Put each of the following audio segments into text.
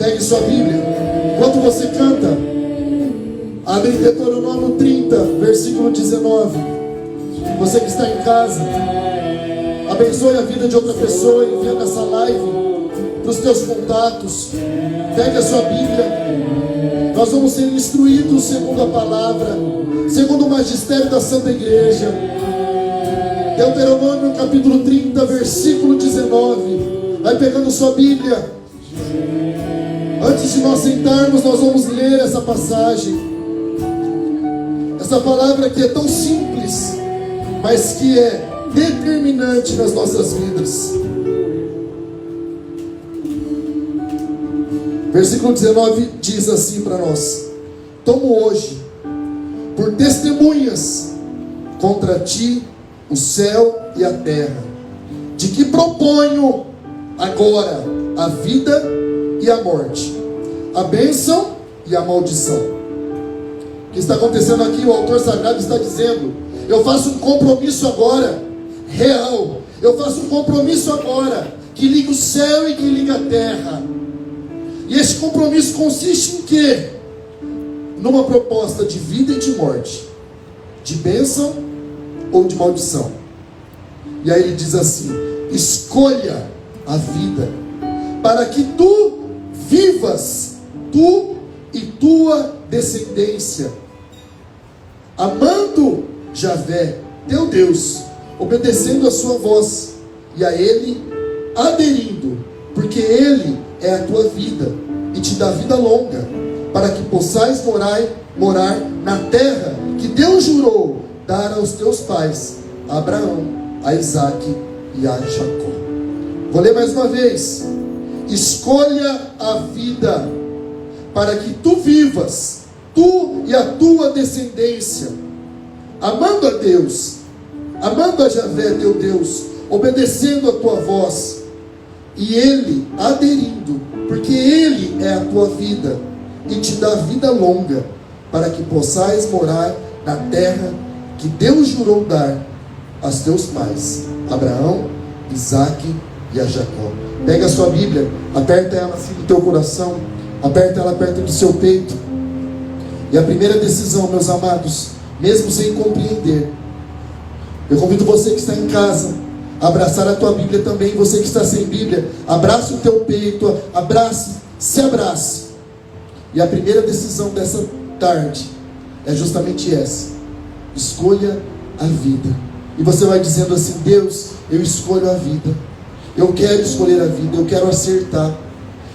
Pegue sua Bíblia. Enquanto você canta, abre em Deuteronômio 30, versículo 19. Você que está em casa, abençoe a vida de outra pessoa enviando essa live para os teus contatos. Pegue a sua Bíblia. Nós vamos ser instruídos segundo a palavra, segundo o magistério da Santa Igreja. Deuteronômio capítulo 30, versículo 19. Vai pegando sua Bíblia. Antes de nós sentarmos, nós vamos ler essa passagem. Essa palavra que é tão simples, mas que é determinante nas nossas vidas. Versículo 19 diz assim para nós: tomo hoje por testemunhas contra ti o céu e a terra, de que proponho agora a vida e a morte, a bênção e a maldição. O que está acontecendo aqui? O autor sagrado está dizendo: eu faço um compromisso agora, real. Eu faço um compromisso agora, que liga o céu e que liga a terra. E esse compromisso consiste em quê? Numa proposta de vida e de morte, de bênção ou de maldição. E aí ele diz assim: escolha a vida, para que tu vivas, tu e tua descendência, amando Javé, teu Deus, obedecendo a sua voz, e a Ele aderindo, porque Ele é a tua vida, e te dá vida longa, para que possais morar na terra que Deus jurou dar aos teus pais, a Abraão, a Isaque e a Jacó. Vou ler mais uma vez. Escolha a vida, para que tu vivas, tu e a tua descendência, amando a Deus, amando a Javé teu Deus, obedecendo a tua voz, e Ele aderindo, porque Ele é a tua vida, e te dá vida longa, para que possais morar na terra que Deus jurou dar aos teus pais, Abraão, Isaque e a Jacó. Pega a sua Bíblia, aperta ela assim no teu coração, aperta ela perto do seu peito. E a primeira decisão, meus amados, mesmo sem compreender, eu convido você que está em casa a abraçar a tua Bíblia também. Você que está sem Bíblia, abraça o teu peito, abrace, se abrace. E a primeira decisão dessa tarde é justamente essa: escolha a vida. E você vai dizendo assim: Deus, eu escolho a vida, eu quero escolher a vida, eu quero acertar,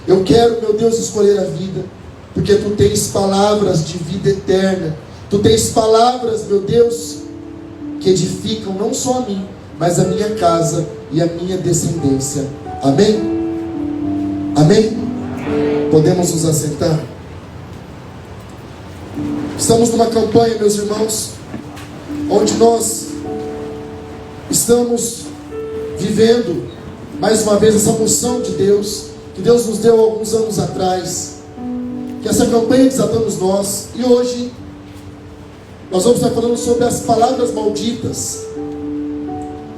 eu quero, meu Deus, escolher a vida, porque tu tens palavras de vida eterna, tu tens palavras, meu Deus, que edificam não só a mim, mas a minha casa e a minha descendência. Amém? Amém? Podemos nos assentar? Estamos numa campanha, meus irmãos, onde nós estamos vivendo mais uma vez essa unção de Deus, que Deus nos deu alguns anos atrás, que essa campanha Desatamos Nós. E hoje nós vamos estar falando sobre as palavras malditas.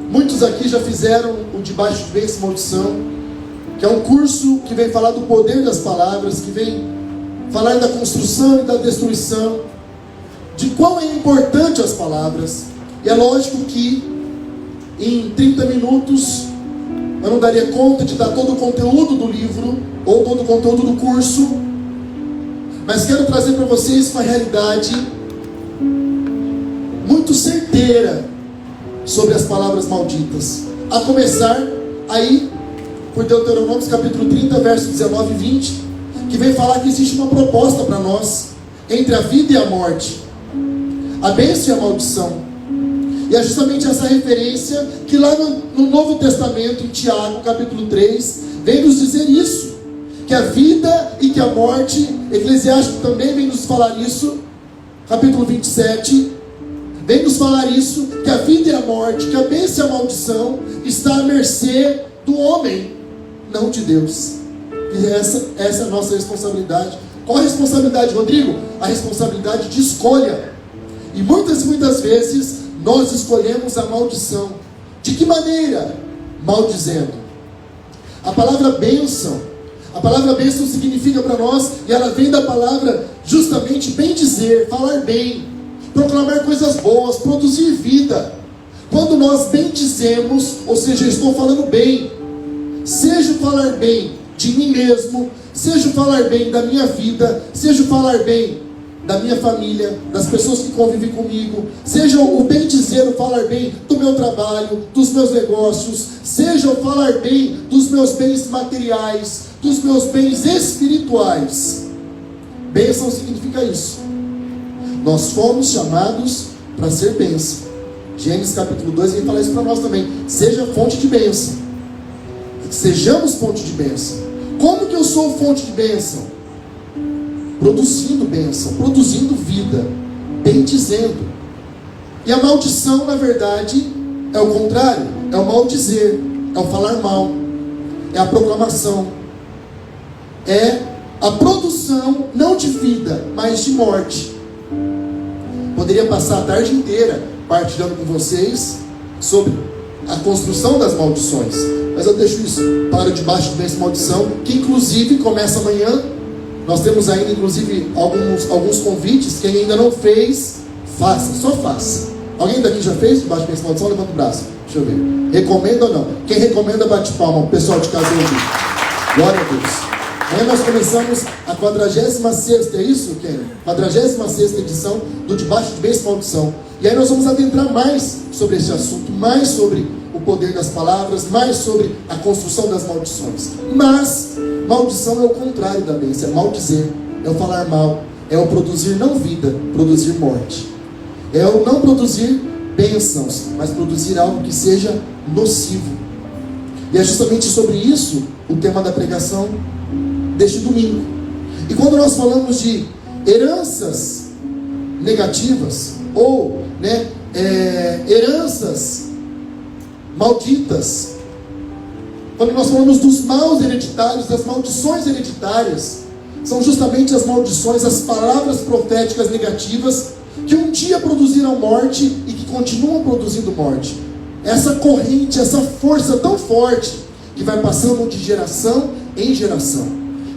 Muitos aqui já fizeram o Debaixo de Bênção e Maldição, que é um curso que vem falar do poder das palavras, que vem falar da construção e da destruição, de quão é importante as palavras. E é lógico que em 30 minutos eu não daria conta de dar todo o conteúdo do livro, ou todo o conteúdo do curso, mas quero trazer para vocês uma realidade muito certeira sobre as palavras malditas. A começar aí por Deuteronômio capítulo 30, versos 19 e 20, que vem falar que existe uma proposta para nós, entre a vida e a morte, a bênção e a maldição. E é justamente essa referência que lá no Novo Testamento, em Tiago capítulo 3, vem nos dizer isso, que a vida e que a morte, Eclesiástico também vem nos falar isso, capítulo 27, vem nos falar isso, que a vida e a morte, que a bênção e a maldição está à mercê do homem, não de Deus. E essa é a nossa responsabilidade. Qual a responsabilidade, Rodrigo? A responsabilidade de escolha. E muitas vezes nós escolhemos a maldição. De que maneira? Maldizendo. A palavra bênção, A palavra bênção significa para nós, e ela vem da palavra justamente bem dizer, falar bem, proclamar coisas boas, produzir vida. Quando nós bendizemos, ou seja, eu estou falando bem, seja falar bem de mim mesmo, seja falar bem da minha vida, seja falar bem da minha família, das pessoas que convivem comigo, seja o bem dizer, o falar bem do meu trabalho, dos meus negócios, seja o falar bem dos meus bens materiais, dos meus bens espirituais. Bênção significa isso. Nós fomos chamados para ser bênção. Gênesis capítulo 2 vem falar isso para nós também. Seja fonte de bênção. Sejamos fonte de bênção. Como que eu sou fonte de bênção? Produzindo bênção, produzindo vida, bendizendo. E a maldição, na verdade, é o contrário. É o maldizer, é o falar mal, é a proclamação, é a produção não de vida, mas de morte. Poderia passar a tarde inteira partilhando com vocês sobre a construção das maldições, mas eu deixo isso para debaixo de bênção e maldição, que inclusive começa amanhã. Nós temos ainda inclusive alguns convites. Quem ainda não fez, faça, só faça. Alguém daqui já fez debaixo de bênção e maldição? Levanta o braço, deixa eu ver. Recomenda ou não? Quem recomenda, bate palma. O pessoal de casa aqui. Glória a Deus. Amanhã nós começamos a 46ª, é isso, Ken? 46ª edição do Debaixo de Bênção e Maldição. E aí nós vamos adentrar mais sobre esse assunto, mais sobre o poder das palavras, mais sobre a construção das maldições. Mas maldição é o contrário da bênção, é maldizer, é o falar mal, é o produzir não vida, produzir morte. É o não produzir bênçãos, mas produzir algo que seja nocivo. E é justamente sobre isso o tema da pregação deste domingo. E quando nós falamos de heranças negativas, ou heranças malditas, quando nós falamos dos maus hereditários, das maldições hereditárias, são justamente as maldições, as palavras proféticas negativas que um dia produziram morte e que continuam produzindo morte. Essa corrente, essa força tão forte que vai passando de geração em geração,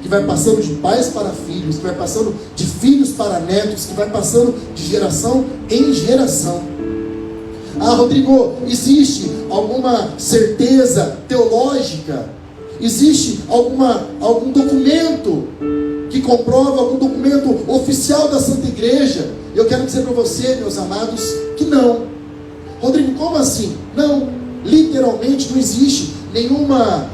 que vai passando de pais para filhos, que vai passando de filhos para netos, que vai passando de geração em geração. Ah, Rodrigo, existe alguma certeza teológica? Existe algum documento que comprova, algum documento oficial da Santa Igreja? Eu quero dizer para você, meus amados, que não. Rodrigo, como assim? Não, literalmente não existe nenhuma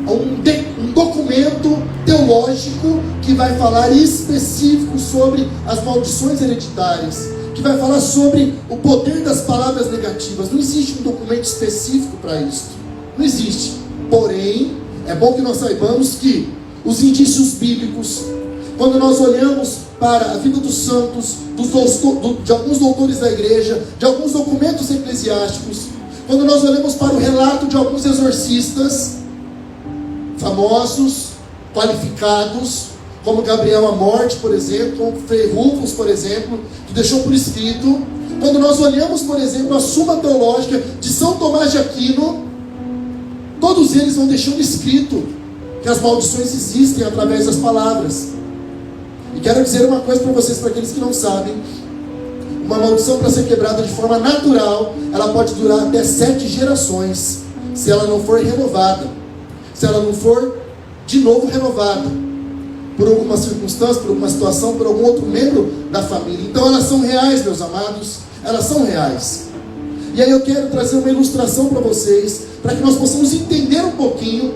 um documento teológico que vai falar específico sobre as maldições hereditárias, que vai falar sobre o poder das palavras negativas. Não existe um documento específico para isso. Não existe. Porém, é bom que nós saibamos que os indícios bíblicos, quando nós olhamos para a vida dos santos, de alguns doutores da igreja, de alguns documentos eclesiásticos, quando nós olhamos para o relato de alguns exorcistas famosos, qualificados, como Gabriel Amorte, por exemplo, como Frei Rufus, por exemplo, que deixou por escrito. Quando nós olhamos, por exemplo, a Suma Teológica de São Tomás de Aquino, todos eles vão deixando escrito que as maldições existem através das palavras. E quero dizer uma coisa para vocês, para aqueles que não sabem: uma maldição, para ser quebrada de forma natural, ela pode durar até 7 gerações, se ela não for renovada, se ela não for de novo renovada, por alguma circunstância, por alguma situação, por algum outro membro da família. Então elas são reais, meus amados, elas são reais. E aí eu quero trazer uma ilustração para vocês, para que nós possamos entender um pouquinho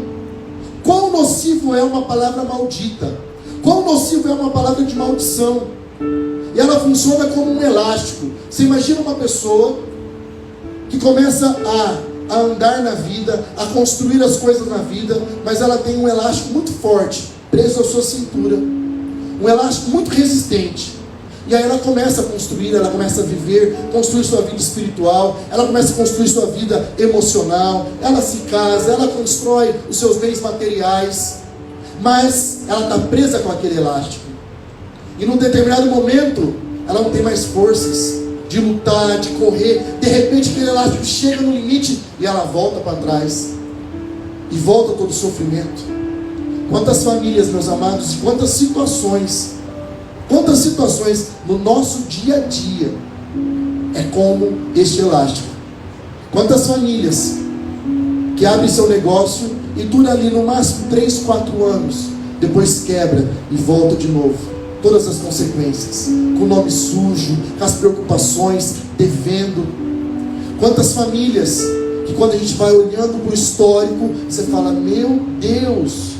quão nocivo é uma palavra maldita, quão nocivo é uma palavra de maldição. E ela funciona como um elástico. Você imagina uma pessoa que começa a andar na vida, a construir as coisas na vida, mas ela tem um elástico muito forte, preso à sua cintura, um elástico muito resistente. E aí ela começa a construir, ela começa a viver, construir sua vida espiritual, ela começa a construir sua vida emocional, ela se casa, ela constrói os seus bens materiais, mas ela está presa com aquele elástico. E num determinado momento, ela não tem mais forças de lutar, de correr. De repente aquele elástico chega no limite e ela volta para trás. E volta todo o sofrimento. Quantas famílias, meus amados, e quantas situações no nosso dia a dia é como este elástico. Quantas famílias que abrem seu negócio e dura ali no máximo 3, 4 anos, depois quebra e volta de novo. Todas as consequências, com o nome sujo, com as preocupações, devendo. Quantas famílias que quando a gente vai olhando para o histórico, você fala, meu Deus,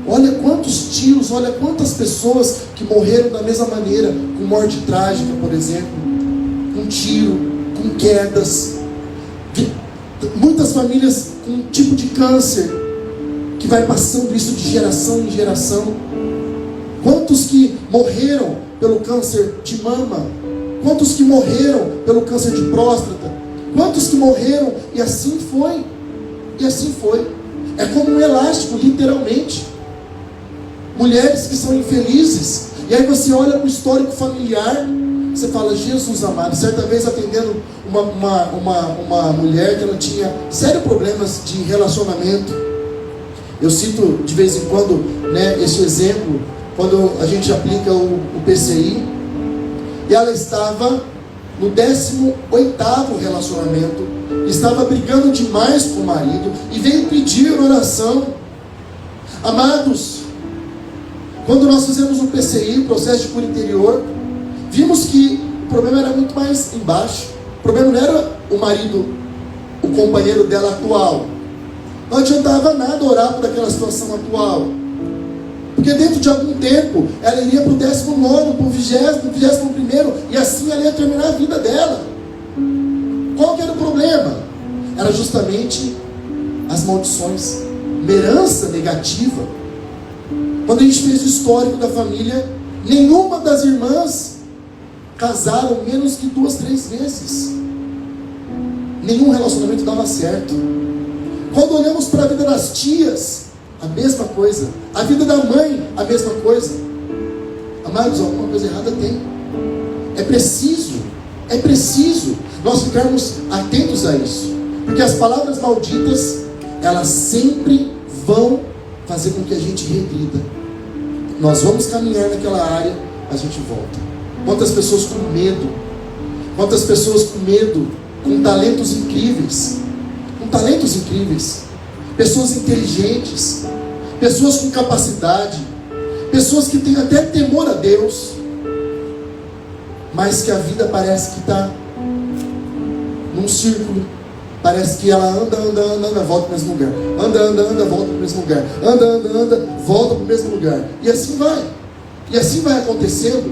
olha quantos tiros, olha quantas pessoas que morreram da mesma maneira, com morte trágica, por exemplo, com tiro, com quedas. Muitas famílias com um tipo de câncer, que vai passando isso de geração em geração. Quantos que morreram pelo câncer de mama? Quantos que morreram pelo câncer de próstata? Quantos que morreram? E assim foi. E assim foi. É como um elástico, literalmente. Mulheres que são infelizes. E aí você olha para o histórico familiar, você fala, Jesus amado. Certa vez atendendo uma mulher que ela tinha sérios problemas de relacionamento. Eu cito de vez em quando, né, esse exemplo, quando a gente aplica o PCI. E ela estava no 18º relacionamento, estava brigando demais com o marido e veio pedir oração. Amados, quando nós fizemos o PCI, o processo de cura interior, vimos que o problema era muito mais embaixo. O problema não era o marido, o companheiro dela atual. Não adiantava nada orar por aquela situação atual, porque dentro de algum tempo ela iria para o 19º, para o 20º, 21º, e assim ela ia terminar a vida dela. Qual que era o problema? Era justamente as maldições, uma herança negativa. Quando a gente fez o histórico da família, nenhuma das irmãs casaram menos que 2, 3 vezes. Nenhum relacionamento dava certo. Quando olhamos para a vida das tias, a mesma coisa. A vida da mãe, a mesma coisa. Amados, alguma coisa errada tem. É preciso nós ficarmos atentos a isso. Porque as palavras malditas, elas sempre vão fazer com que a gente regrida. Nós vamos caminhar naquela área, a gente volta. Quantas pessoas com medo, com talentos incríveis, pessoas inteligentes, pessoas com capacidade, pessoas que têm até temor a Deus, mas que a vida parece que está num círculo. Parece que ela anda, volta para o mesmo lugar. Anda, volta para o mesmo lugar. Anda, volta para o mesmo lugar. E assim vai. E assim vai acontecendo.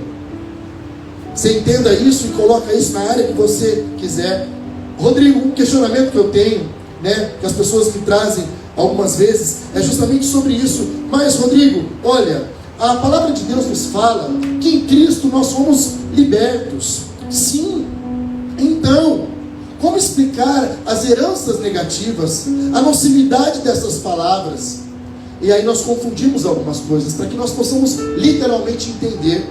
Você entenda isso e coloca isso na área que você quiser. Rodrigo, um questionamento que eu tenho, né, que as pessoas me trazem algumas vezes, é justamente sobre isso. Mas, Rodrigo, olha, a palavra de Deus nos fala que em Cristo nós somos libertos. Sim. Então, como explicar as heranças negativas, a nocividade dessas palavras? E aí nós confundimos algumas coisas, para que nós possamos literalmente entender.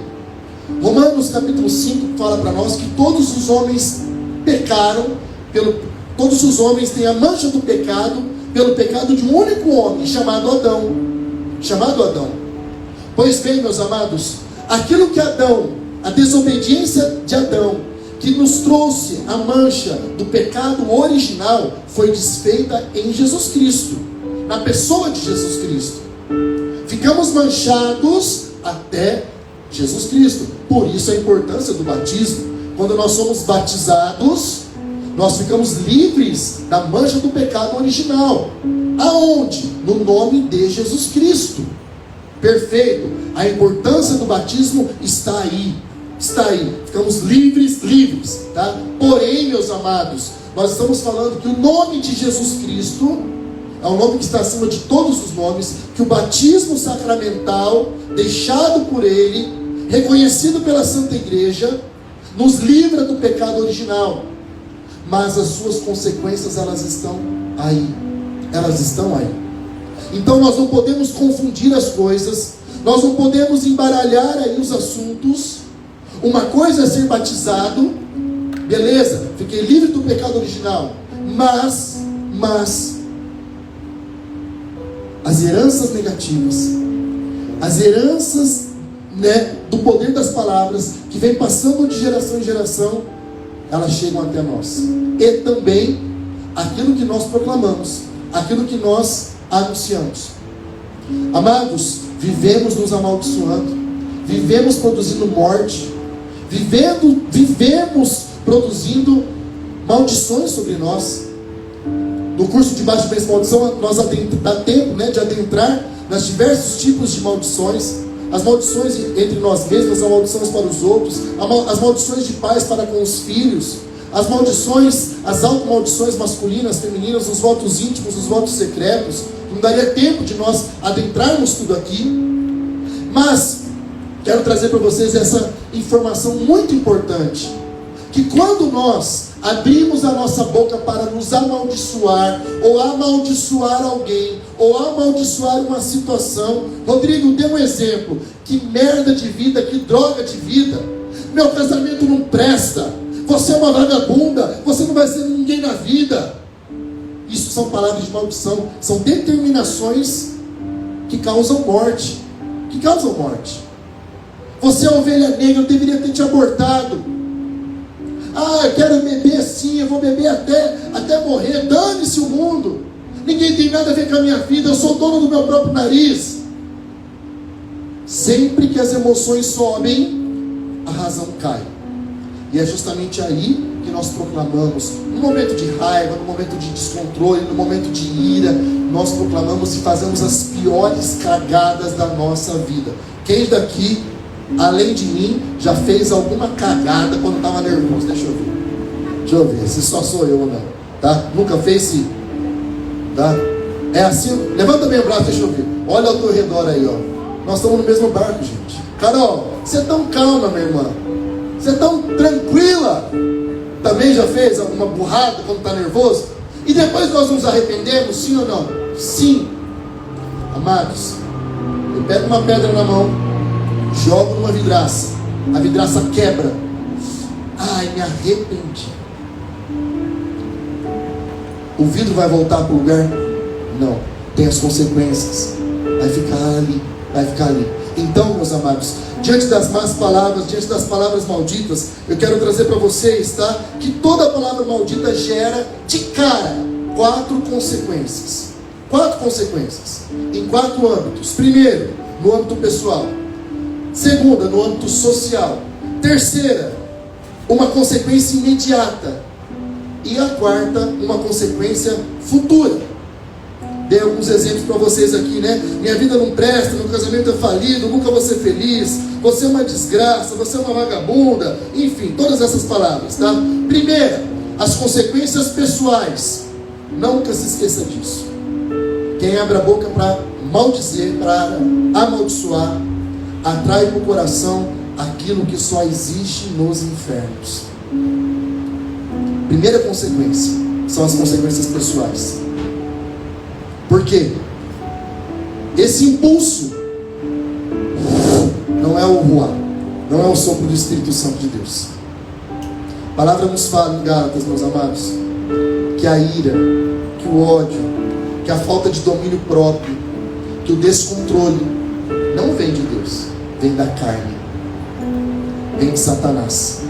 Romanos capítulo 5 fala para nós que todos os homens pecaram, todos os homens têm a mancha do pecado, pelo pecado de um único homem, chamado Adão. Pois bem, meus amados, aquilo que Adão, a desobediência de Adão, que nos trouxe a mancha do pecado original, foi desfeita em Jesus Cristo, na pessoa de Jesus Cristo. Ficamos manchados até Jesus Cristo. Por isso a importância do batismo. Quando nós somos batizados, nós ficamos livres da mancha do pecado original. Aonde? No nome de Jesus Cristo. Perfeito. A importância do batismo está aí. Ficamos livres, tá? Porém, meus amados, nós estamos falando que o nome de Jesus Cristo é o nome que está acima de todos os nomes, que o batismo sacramental, deixado por Ele, reconhecido pela Santa Igreja, nos livra do pecado original. Mas as suas consequências, elas estão aí. Então nós não podemos confundir as coisas, nós não podemos embaralhar aí os assuntos. Uma coisa é ser batizado, beleza, fiquei livre do pecado original, mas a as heranças negativas, as heranças, né, do poder das palavras, que vem passando de geração em geração, elas chegam até nós. E também aquilo que nós proclamamos, aquilo que nós anunciamos. Amados, vivemos nos amaldiçoando, vivemos produzindo morte, vivemos produzindo maldições sobre nós. No curso de Baixo Bênção e Maldição, nós dá tempo, né, de adentrar nos diversos tipos de maldições. As maldições entre nós mesmos, as maldições para os outros, as maldições de pais para com os filhos, as maldições, as automaldições masculinas, femininas, os votos íntimos, os votos secretos. Não daria tempo de nós adentrarmos tudo aqui, mas quero trazer para vocês essa informação muito importante, que quando nós abrimos a nossa boca para nos amaldiçoar, ou amaldiçoar alguém, ou amaldiçoar uma situação. Rodrigo, dê um exemplo. Que merda de vida, que droga de vida. Meu casamento não presta. Você é uma vagabunda. Você não vai ser ninguém na vida. Isso são palavras de maldição. São determinações que causam morte. Que causam morte. Você é ovelha negra, eu deveria ter te abortado. Ah, eu quero beber sim, eu vou beber até morrer. Dane-se o mundo. Ninguém tem nada a ver com a minha vida. Eu sou dono do meu próprio nariz. Sempre que as emoções sobem, a razão cai. E é justamente aí que nós proclamamos. No momento de raiva, no momento de descontrole, no momento de ira, nós proclamamos e fazemos as piores cagadas da nossa vida. Quem daqui, além de mim, já fez alguma cagada quando estava nervoso? Deixa eu ver se só sou eu ou não, tá? Nunca fez, sim, tá? É assim, levanta bem o braço, deixa eu ver. Olha ao teu redor aí, ó. Nós estamos no mesmo barco, gente. Carol, você é tão calma, minha irmã. Você é tão tranquila. Também já fez alguma burrada quando está nervoso? E depois nós nos arrependemos, sim ou não? Sim. Amados, eu pego uma pedra na mão, jogo numa vidraça, a vidraça quebra. Ai, me arrependi. O vidro vai voltar para o lugar? Não. Tem as consequências. Vai ficar ali. Então, meus amados, diante das más palavras, diante das palavras malditas, eu quero trazer para vocês, tá? Que toda palavra maldita gera de cara 4 consequências. 4 consequências. Em 4 âmbitos. Primeiro, no âmbito pessoal. Segunda, no âmbito social. Terceira, uma consequência imediata. E a quarta, uma consequência futura. Dei alguns exemplos para vocês aqui, né? Minha vida não presta, meu casamento é falido, nunca vou ser feliz, você é uma desgraça, você é uma vagabunda. Enfim, todas essas palavras, tá? Primeira, as consequências pessoais. Nunca se esqueça disso. Quem abre a boca para maldizer, para amaldiçoar, atrai para o coração aquilo que só existe nos infernos. Primeira consequência são as consequências pessoais. Por quê? Esse impulso não é o ruá, não é o sopro do Espírito Santo de Deus. A palavra nos fala em Gálatas, meus amados, que a ira, que o ódio, que a falta de domínio próprio, que o descontrole não vem de Deus, vem da carne, vem de Satanás.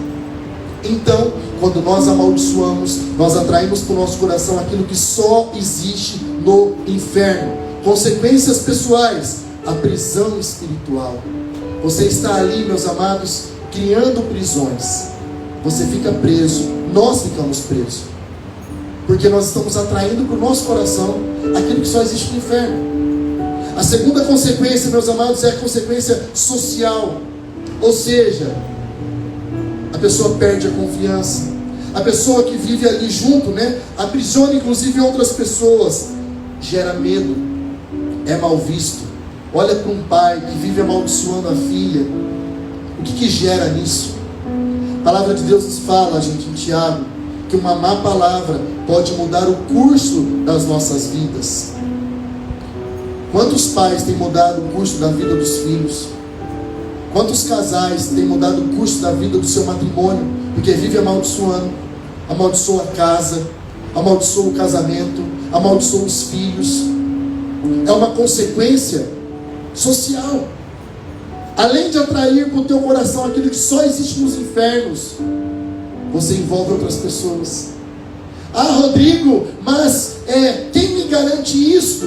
Então, quando nós amaldiçoamos, nós atraímos para o nosso coração aquilo que só existe no inferno. Consequências pessoais, a prisão espiritual. Você está ali, meus amados, criando prisões. Você fica preso, nós ficamos presos, porque nós estamos atraindo para o nosso coração aquilo que só existe no inferno. A segunda consequência, meus amados, é a consequência social. Ou seja, a pessoa perde a confiança. A pessoa que vive ali junto, né, aprisiona inclusive outras pessoas. Gera medo, é mal visto. Olha para um pai que vive amaldiçoando a filha. O que gera nisso? A palavra de Deus nos fala, gente, em Tiago, que uma má palavra pode mudar o curso das nossas vidas. Quantos pais têm mudado o curso da vida dos filhos? Quantos casais têm mudado o curso da vida do seu matrimônio? Porque vive amaldiçoando. Amaldiçoa a casa, amaldiçoa o casamento, amaldiçoa os filhos. é uma consequência social. Além de atrair para o teu coração aquilo que só existe nos infernos, você envolve outras pessoas. Ah, Rodrigo, mas quem me garante isso?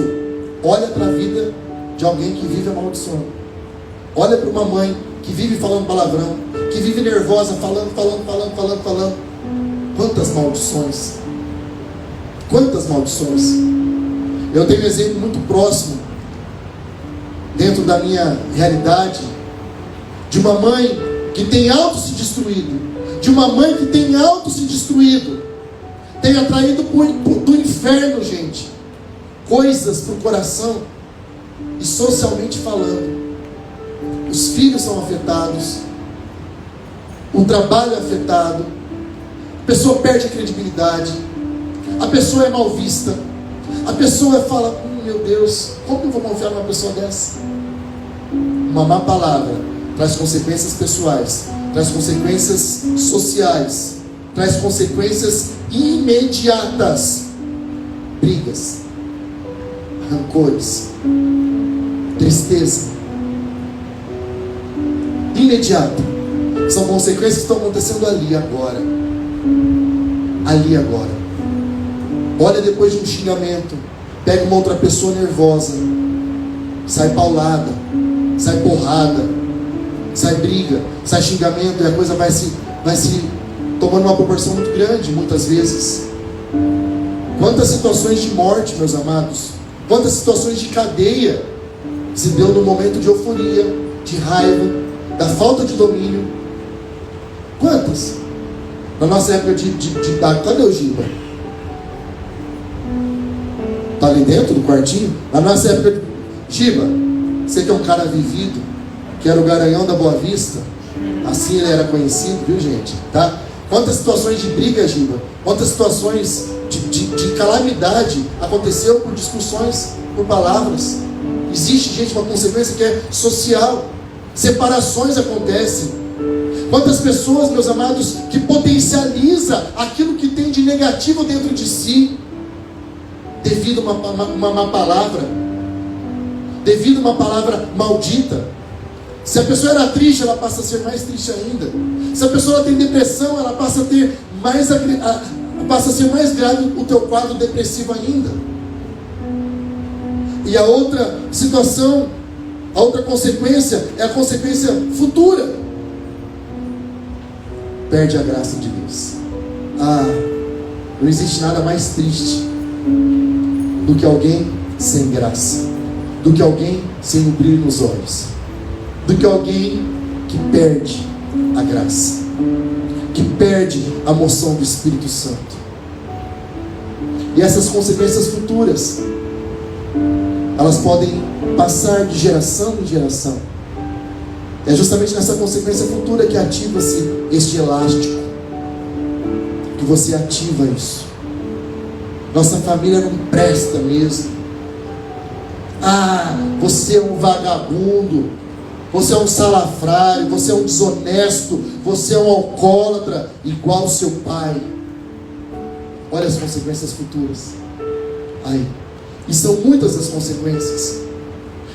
Olha para a vida de alguém que vive amaldiçoando. Olha para uma mãe que vive falando palavrão, que vive nervosa, falando. Quantas maldições. Quantas maldições. Eu tenho um exemplo muito próximo, dentro da minha realidade, de uma mãe que tem auto se destruído, de uma mãe que tem auto se destruído, tem atraído do inferno, gente, coisas para o coração, e socialmente falando, os filhos são afetados, o trabalho é afetado, a pessoa perde a credibilidade, a pessoa é mal vista, a pessoa fala, meu Deus, como eu vou confiar numa pessoa dessa? Uma má palavra traz consequências pessoais, traz consequências sociais, traz consequências imediatas, brigas, rancores, tristeza, imediato. São consequências que estão acontecendo ali agora. Ali agora. Olha, depois de um xingamento, pega uma outra pessoa nervosa, sai paulada, sai porrada, sai briga, sai xingamento, e a coisa vai se tomando uma proporção muito grande, muitas vezes. Quantas situações de morte, meus amados, quantas situações de cadeia se deu no momento de euforia, de raiva, da falta de domínio. Quantas? Na nossa época de cadê o Giba? Tá ali dentro do quartinho? Na nossa época, Giba, você que é um cara vivido, que era o garanhão da Boa Vista, assim ele era conhecido, viu, gente? Tá? Quantas situações de briga, Giba? Quantas situações de calamidade aconteceu por discussões, por palavras? Existe, gente, uma consequência que é social. Separações acontecem. Quantas pessoas, meus amados, que potencializa aquilo que tem de negativo dentro de si, devido a uma má palavra, devido a uma palavra maldita. Se a pessoa era triste, ela passa a ser mais triste ainda. Se a pessoa tem depressão, ela passa a ter passa a ser mais grave o teu quadro depressivo ainda. E a outra situação, a outra consequência é a consequência futura. Perde a graça de Deus. Não existe nada mais triste do que alguém sem graça, do que alguém sem o brilho nos olhos, do que alguém que perde a graça, que perde a moção do Espírito Santo. E essas consequências futuras, elas podem passar de geração em geração. É justamente nessa consequência futura que ativa-se este elástico, que você ativa isso. Nossa família não presta mesmo. Você é um vagabundo, você é um salafrário, você é um desonesto, você é um alcoólatra, igual seu pai. Olha as consequências futuras. E são muitas as consequências.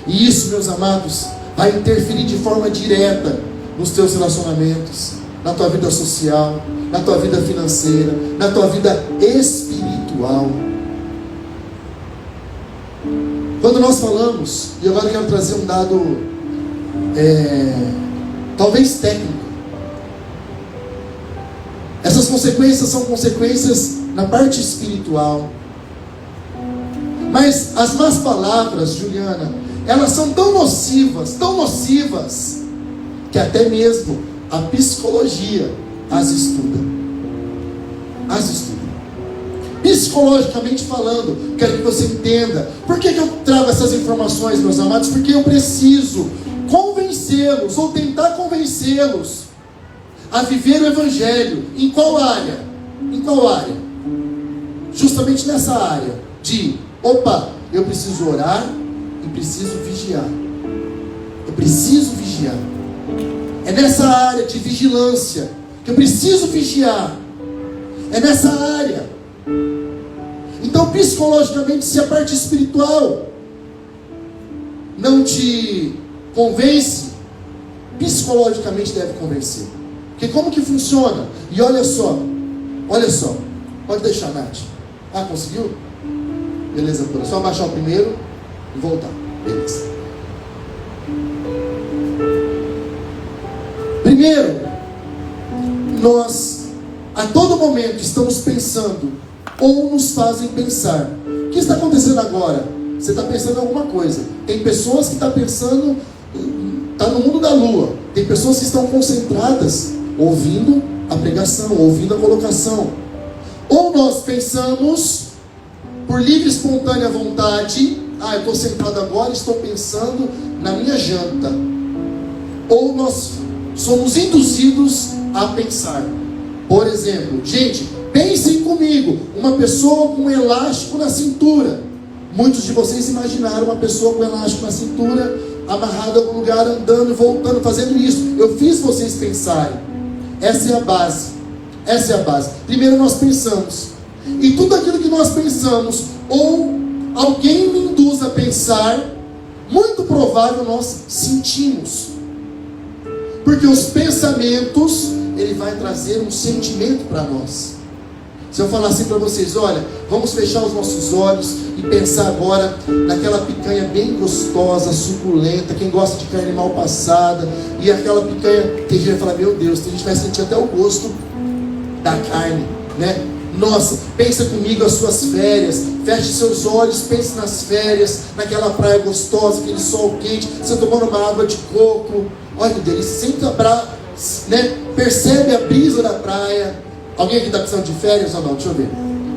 E isso, meus amados, vai interferir de forma direta nos teus relacionamentos, na tua vida social, na tua vida financeira, na tua vida espiritual. Quando nós falamos, e agora eu quero trazer um dado talvez técnico. Essas consequências são consequências na parte espiritual. Mas as más palavras, Juliana, elas são tão nocivas, que até mesmo a psicologia as estuda. Psicologicamente falando, quero que você entenda. Por que eu trago essas informações, meus amados? Porque eu preciso convencê-los, ou tentar convencê-los a viver o Evangelho. Em qual área? Justamente nessa área de, eu preciso orar e preciso vigiar. É nessa área de vigilância que eu preciso vigiar. É nessa área. Então, psicologicamente, se a parte espiritual não te convence, psicologicamente deve convencer. Porque como que funciona? E olha só, pode deixar, Nath. Ah, conseguiu? Beleza, pura. Só abaixar o primeiro e voltar. Beleza. Primeiro, nós a todo momento estamos pensando ou nos fazem pensar. O que está acontecendo agora? Você está pensando em alguma coisa. Tem pessoas que estão pensando, está no mundo da lua. Tem pessoas que estão concentradas, ouvindo a pregação, ouvindo a colocação. Ou nós pensamos por livre e espontânea vontade. Ah, eu estou sentado agora, estou pensando na minha janta. Ou nós somos induzidos a pensar. Por exemplo, gente, pensem comigo, uma pessoa com um elástico na cintura. Muitos de vocês imaginaram uma pessoa com um elástico na cintura, amarrada a algum lugar, andando e voltando, fazendo isso. Eu fiz vocês pensarem. Essa é a base. Essa é a base. Primeiro nós pensamos. E tudo aquilo que nós pensamos, ou alguém me induz a pensar, muito provável nós sentimos. Porque os pensamentos, ele vai trazer um sentimento para nós. Se eu falar assim para vocês, olha, vamos fechar os nossos olhos e pensar agora naquela picanha bem gostosa, suculenta, quem gosta de carne mal passada, e aquela picanha, tem gente que vai falar, meu Deus, tem gente que vai sentir até o gosto da carne, né? Nossa, pensa comigo as suas férias, feche seus olhos, pense nas férias, naquela praia gostosa, aquele sol quente, você tomando uma água de coco, olha que delícia, senta né? Percebe a brisa da praia. Alguém aqui está precisando de férias ou não? Deixa eu ver.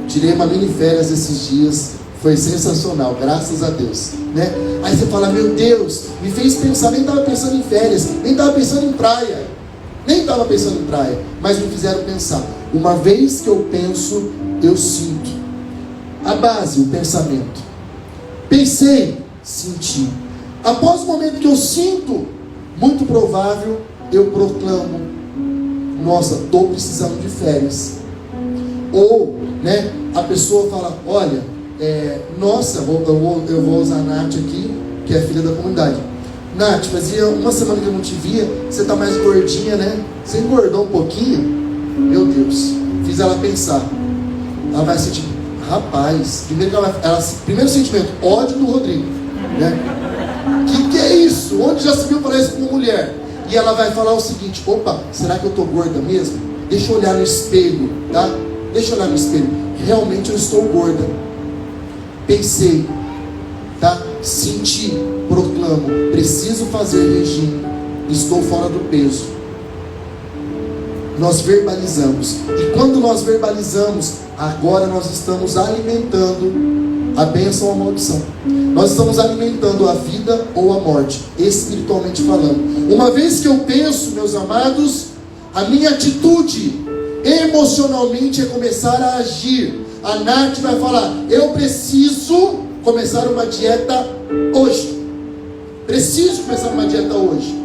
Tirei uma mini férias esses dias, foi sensacional, graças a Deus, né? Aí você fala, meu Deus, me fez pensar, nem estava pensando em férias, nem estava pensando em praia, mas me fizeram pensar. Uma vez que eu penso, eu sinto. A base, o pensamento. Pensei, senti. Após o momento que eu sinto, muito provável, eu proclamo, nossa, estou precisando de férias. Ou, né, a pessoa fala, olha, nossa, eu vou usar a Nath aqui, que é filha da comunidade. Nath, fazia uma semana que eu não te via, você está mais gordinha, né? Você engordou um pouquinho? Meu Deus, fiz ela pensar. Ela vai sentir, rapaz, primeiro sentimento, ódio do Rodrigo, né? Que é isso? Onde já se viu falar isso com uma mulher? E ela vai falar o seguinte, opa, será que eu estou gorda mesmo? Deixa eu olhar no espelho, tá? Deixa eu olhar no espelho. Realmente eu estou gorda. Pensei, tá? Senti, proclamo, preciso fazer regime, estou fora do peso. Nós verbalizamos. E quando nós verbalizamos, agora nós estamos alimentando a bênção ou a maldição. Nós estamos alimentando a vida ou a morte, espiritualmente falando. Uma vez que eu penso, meus amados, a minha atitude emocionalmente é começar a agir. A Nath vai falar, eu preciso começar uma dieta hoje. Preciso começar uma dieta hoje.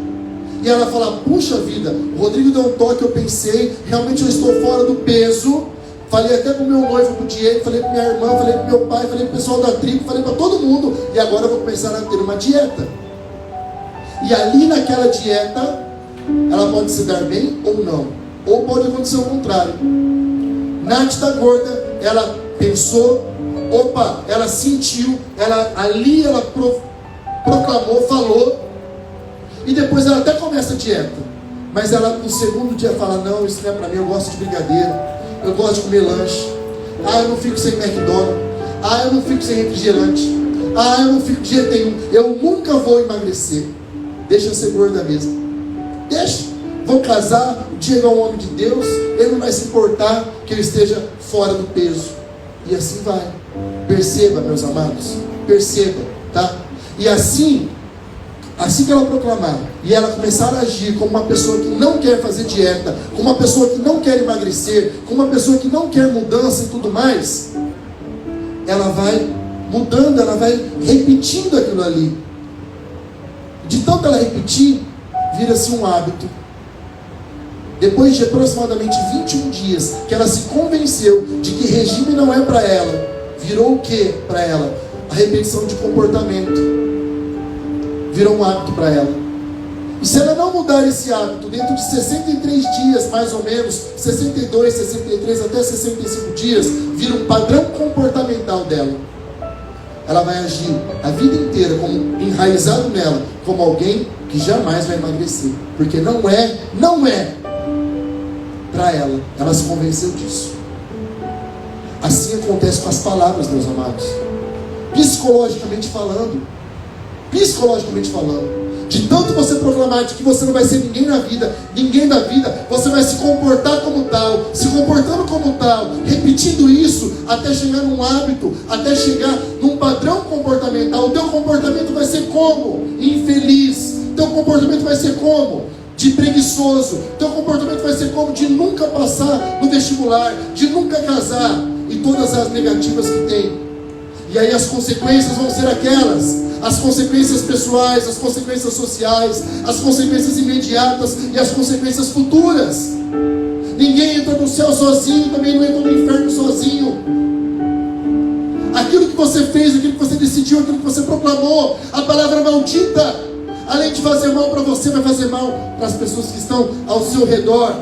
E ela fala, puxa vida, o Rodrigo deu um toque, eu pensei, realmente eu estou fora do peso. Falei até para o meu noivo, para o Diego, falei para minha irmã, falei para meu pai, falei para o pessoal da tribo, falei para todo mundo. E agora eu vou começar a ter uma dieta. E ali naquela dieta, ela pode se dar bem ou não. Ou pode acontecer o contrário. Nath está gorda, ela pensou, opa, ela sentiu, ela proclamou, falou. E depois ela até começa a dieta. Mas ela no segundo dia fala, não, isso não é para mim, eu gosto de brigadeiro. Eu gosto de comer lanche. Ah, eu não fico sem McDonald's. Ah, eu não fico sem refrigerante. Ah, eu não fico de jeito nenhum. Eu nunca vou emagrecer. Deixa eu ser gorda mesmo. Deixa. Vou casar. O Diego é um homem de Deus. Ele não vai se importar que eu esteja fora do peso. E assim vai. Perceba, meus amados. Perceba, tá? E assim que ela proclamar e ela começar a agir como uma pessoa que não quer fazer dieta, como uma pessoa que não quer emagrecer, como uma pessoa que não quer mudança e tudo mais, ela vai mudando, ela vai repetindo aquilo ali. De tanto ela repetir, vira-se um hábito. Depois de aproximadamente 21 dias que ela se convenceu de que regime não é para ela, virou o que para ela? A repetição de comportamento. virou um hábito para ela. E se ela não mudar esse hábito, dentro de 63 dias, mais ou menos, 62, 63, até 65 dias, vira um padrão comportamental dela. Ela vai agir a vida inteira como enraizado nela, como alguém que jamais vai emagrecer. Porque não é para ela. Ela se convenceu disso. Assim acontece com as palavras, meus amados. Psicologicamente falando, de tanto você proclamar de que você não vai ser ninguém da vida, você vai se comportar como tal, se comportando como tal, repetindo isso, até chegar num hábito, até chegar num padrão comportamental. O teu comportamento vai ser como? Infeliz. O teu comportamento vai ser como? De preguiçoso. O teu comportamento vai ser como? De nunca passar no vestibular, de nunca casar, e todas as negativas que tem. E aí as consequências vão ser aquelas: as consequências pessoais, as consequências sociais, as consequências imediatas e as consequências futuras. Ninguém entra no céu sozinho, também não entra no inferno sozinho. Aquilo que você fez, aquilo que você decidiu, aquilo que você proclamou, a palavra maldita, além de fazer mal para você, vai fazer mal para as pessoas que estão ao seu redor.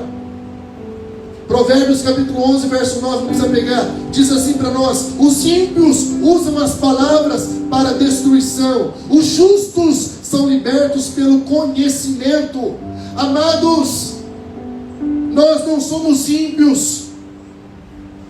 Provérbios capítulo 11, verso 9, não precisa pegar, diz assim para nós: os ímpios usam as palavras para destruição, os justos são libertos pelo conhecimento. Amados, nós não somos ímpios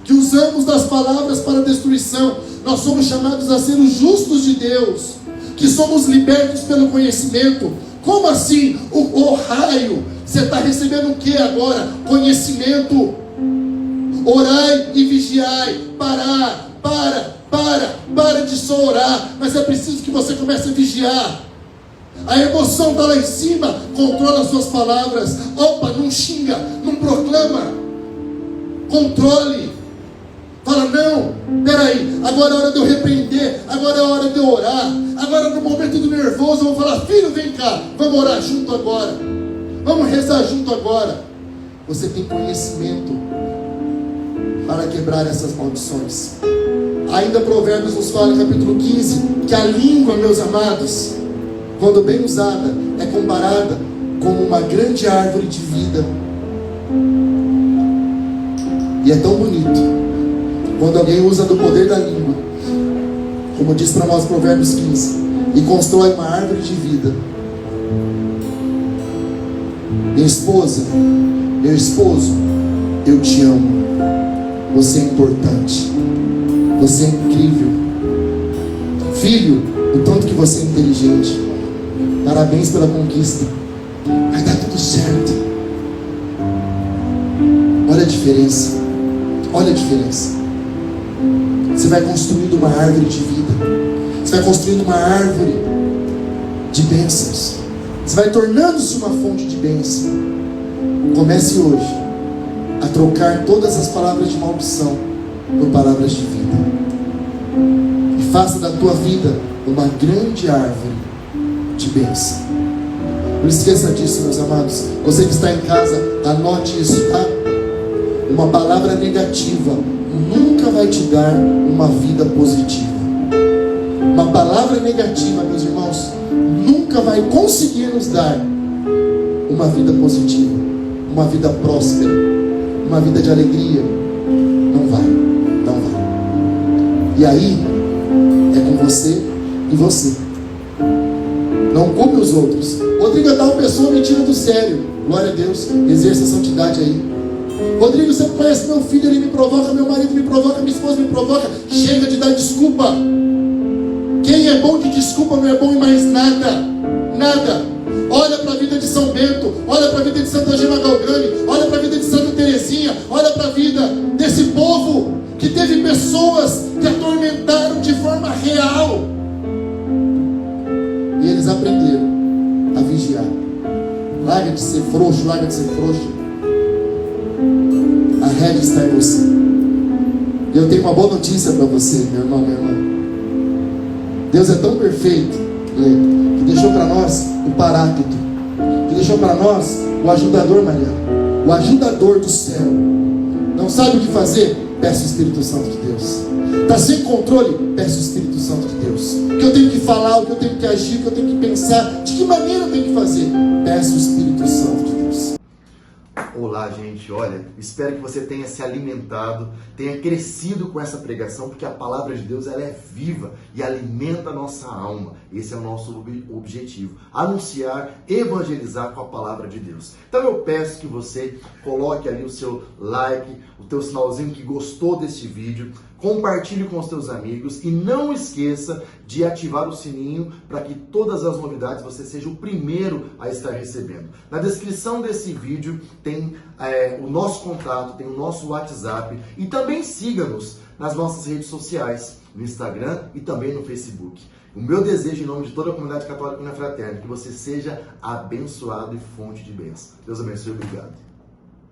que usamos das palavras para destruição. Nós somos chamados a ser os justos de Deus, que somos libertos pelo conhecimento. Como assim? O raio, você está recebendo o que agora? Conhecimento. Orai e vigiai. Para de só orar, mas é preciso que você comece a vigiar. A emoção está lá em cima, controla as suas palavras. Opa, não xinga, não proclama, controle. Fala: não, peraí, agora é hora de eu repreender, agora é hora de eu orar, agora no momento do nervoso eu vou falar: filho, vem cá, vamos orar junto agora, vamos rezar junto agora. Você tem conhecimento para quebrar essas maldições. Ainda Provérbios nos fala, capítulo 15, que a língua, meus amados, quando bem usada, é comparada como uma grande árvore de vida. E é tão bonito quando alguém usa do poder da língua, como diz para nós Provérbios 15, e constrói uma árvore de vida. Minha esposa, meu esposo, eu te amo. Você é importante. Você é incrível. Filho, o tanto que você é inteligente. Parabéns pela conquista. Vai dar tudo certo. Olha a diferença. Olha a diferença. Você vai construindo uma árvore de vida. Você vai construindo uma árvore de bênçãos. Você vai tornando-se uma fonte de bênção. Comece hoje a trocar todas as palavras de maldição por palavras de vida. E faça da tua vida uma grande árvore de bênção. Não esqueça disso, meus amados. Você que está em casa, anote isso, tá? Uma palavra negativa nunca vai te dar uma vida positiva. Uma palavra negativa, meus irmãos, nunca vai conseguir nos dar uma vida positiva, uma vida próspera, uma vida de alegria. Não vai. E aí é com você e você. Não culpe os outros. Rodrigo é tal pessoa, me tira do sério. Glória a Deus, exerça a santidade aí. Rodrigo, você não conhece meu filho, ele me provoca, meu marido me provoca, minha esposa me provoca. Chega de dar desculpa. Quem é bom de desculpa não é bom em mais nada. Nada. Olha para a vida de São Bento, olha para a vida de Santa Gema Galgani, olha para a vida de Santa Terezinha, olha para a vida desse povo que teve pessoas que atormentaram de forma real. E eles aprenderam a vigiar. Larga de ser frouxo, larga de ser frouxo. A rédea está em você. E eu tenho uma boa notícia para você, meu irmão, minha irmã. Deus é tão perfeito, né, que deixou para nós o Paráclito, que deixou para nós o ajudador, Mariana, o ajudador do céu. Não sabe o que fazer? Peça o Espírito Santo de Deus. Está sem controle? Peça o Espírito Santo de Deus. Deus. O que eu tenho que falar, o que eu tenho que agir, o que eu tenho que pensar, de que maneira eu tenho que fazer. Peço o Espírito Santo de Deus. Olá, gente, olha, espero que você tenha se alimentado, tenha crescido com essa pregação, porque a palavra de Deus ela é viva e alimenta a nossa alma. Esse é o nosso objetivo, anunciar, evangelizar com a palavra de Deus. Então eu peço que você coloque ali o seu like, o teu sinalzinho que gostou deste vídeo, compartilhe com os teus amigos e não esqueça de ativar o sininho para que todas as novidades você seja o primeiro a estar recebendo. Na descrição desse vídeo tem o nosso contato, tem o nosso WhatsApp e também siga-nos nas nossas redes sociais, no Instagram e também no Facebook. O meu desejo em nome de toda a comunidade católica União Fraterna é que você seja abençoado e fonte de bênção. Deus abençoe, obrigado.